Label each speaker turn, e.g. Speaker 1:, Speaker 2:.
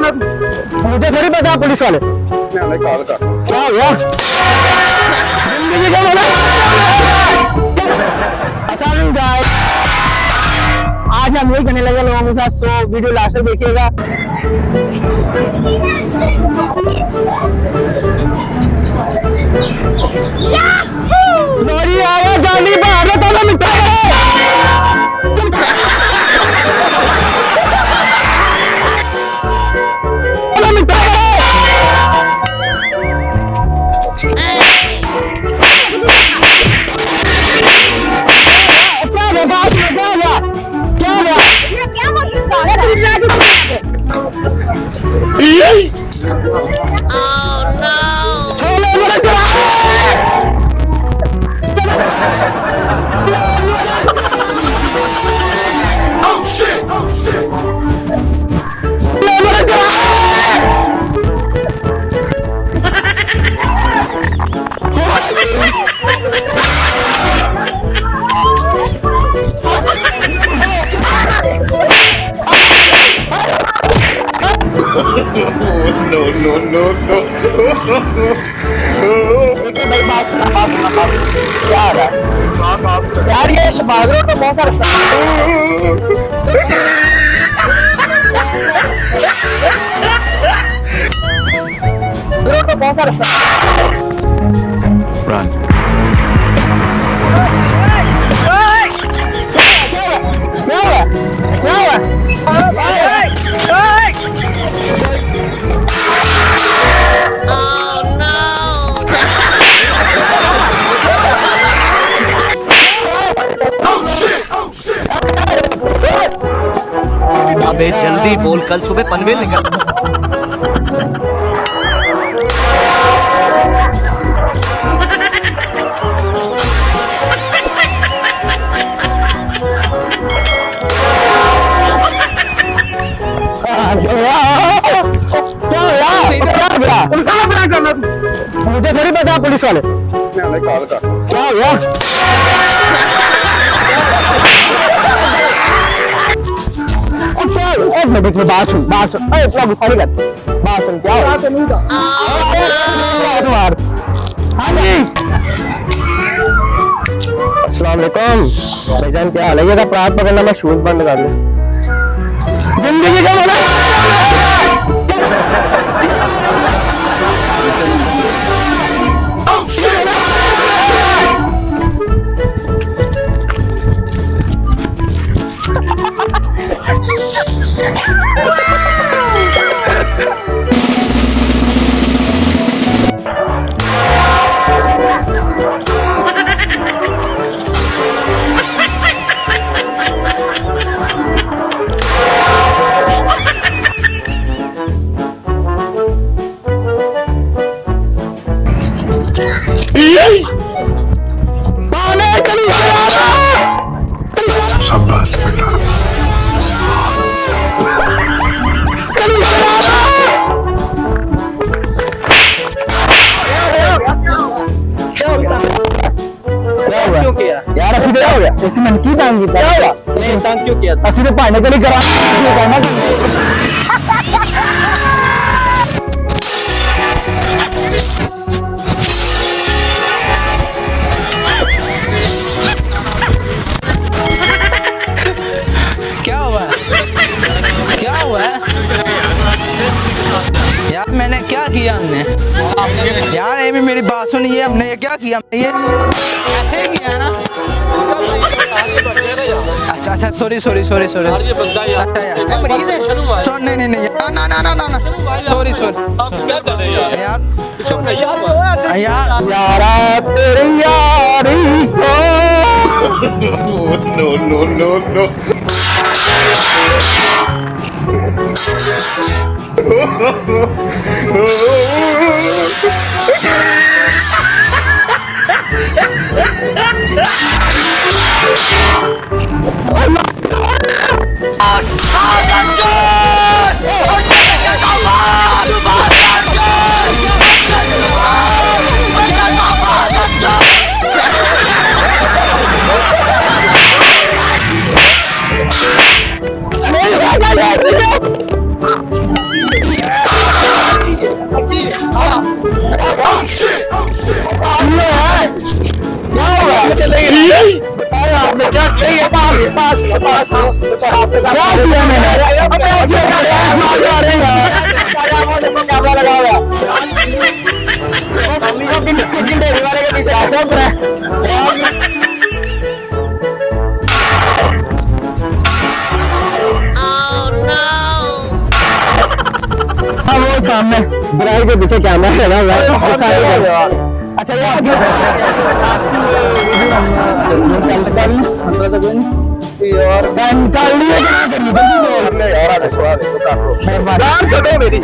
Speaker 1: करना?
Speaker 2: मुझे थोड़ी पता पुलिस वाले।
Speaker 1: मैं कॉल कर।
Speaker 2: क्या हुआ? जिंदगी का मजा अच्छा नहीं गाइस, आज हम यही करने लगे लोगों के साथ। सो वीडियो लास्ट तक देखिएगा। मेरी आवाज आनी बाहर तो मिटा यार ये शबाजरों तो बहुत
Speaker 3: अबे जल्दी बोल, कल सुबह पनवेल निकल।
Speaker 2: मुझे थोड़ी पता पुलिस वाले।
Speaker 1: मैं कॉल कर।
Speaker 2: क्या हुआ? एक मिनट में बात सुन। इतना गुस्सा नहीं कर, बात सुन। क्या हुआ? हाँ जी, अस्सलाम वालेकुम भाईजान, क्या हाल है? ये अपराध पकड़ना, मैं शूज बंद कर लूं। जिंदगी का मजा
Speaker 1: शाबाश बेटा।
Speaker 2: क्यों किया यार? असली क्या हो गया? इसकी मन की तंग की क्या हुआ?
Speaker 3: नहीं, तंग क्यों किया?
Speaker 2: असली पढ़ने के लिए करा
Speaker 3: क्या हुआ? क्या हुआ यार? मैंने क्या किया? हमने यार, ये भी मेरी बात सुनिए, हमने ये क्या किया? हमने ये ऐसे ही किया ना। अच्छा अच्छा, सॉरी सॉरी सॉरी सॉरी। नहीं नहीं नहीं, ना ना ना ना ना, सॉरी सॉरी यार, यार
Speaker 2: यारा तेरी यारी को
Speaker 1: नो नो नो नो।
Speaker 2: क्या किया मैंने? अबे अच्छे कर रहा है, मार रहे हैं यार। वो देखो कैमरा लगा हुआ है। वो किंग डेयरी वाले के पीछे चुप रहे। हाँ वो सामने ड्राइव के पीछे कैमरा लगा हुआ है। अच्छा ये यार निकाल लिए कि नहीं करनी जल्दी बोल
Speaker 1: यार आगे छोड़ा दे तो काटो
Speaker 2: मेरी